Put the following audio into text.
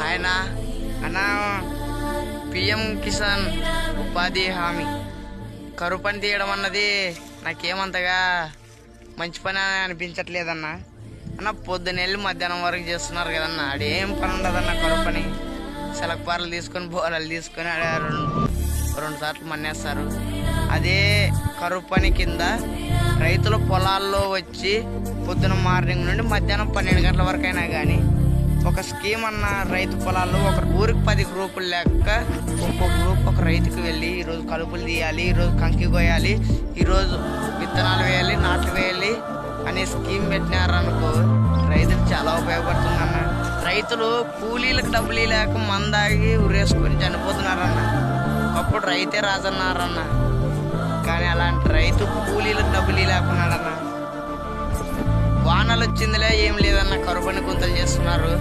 ఆయన అన్న పిఎం కిసాన్ ఉపాధి హామీ కరువు పని తీయడం అన్నది నాకేమంతగా మంచి పని అని అనిపించట్లేదన్న. అన్న పొద్దునెళ్ళి మధ్యాహ్నం వరకు చేస్తున్నారు కదన్న, ఆడేం పని ఉండదన్న కరువు పని. సెలక్పార్లు తీసుకొని బోరాలు తీసుకొని రెండు సార్లు మన్నేస్తారు. అదే కరువు పని కింద రైతుల పొలాల్లో వచ్చి పొద్దున మార్నింగ్ నుండి మధ్యాహ్నం 12 గంటల వరకు అయినా కానీ ఒక స్కీమ్ అన్న రైతు పొలాల్లో ఒక ఊరికి 10 గ్రూపులు లెక్క ఒక్కొక్క గ్రూప్ ఒక రైతుకి వెళ్ళి ఈరోజు కలుపులు తీయాలి, ఈరోజు కంకి కోయాలి, ఈరోజు విత్తనాలు వేయాలి, నాట్లు వేయాలి అనే స్కీమ్ పెట్టినారనుకో రైతులు చాలా ఉపయోగపడుతుందన్న. రైతులు కూలీలకు డబ్బులు లేక మందాగి ఉరేసుకొని చనిపోతున్నారన్న. ఒకప్పుడు రైతే రాజన్నారన్న, కానీ అలాంటి రైతు కూలీలకు డబ్బులు లేకున్నాడన్న. వానలు వచ్చిందిలే ఏం లేదన్న, కరువు పని గుంతలు చేస్తున్నారు.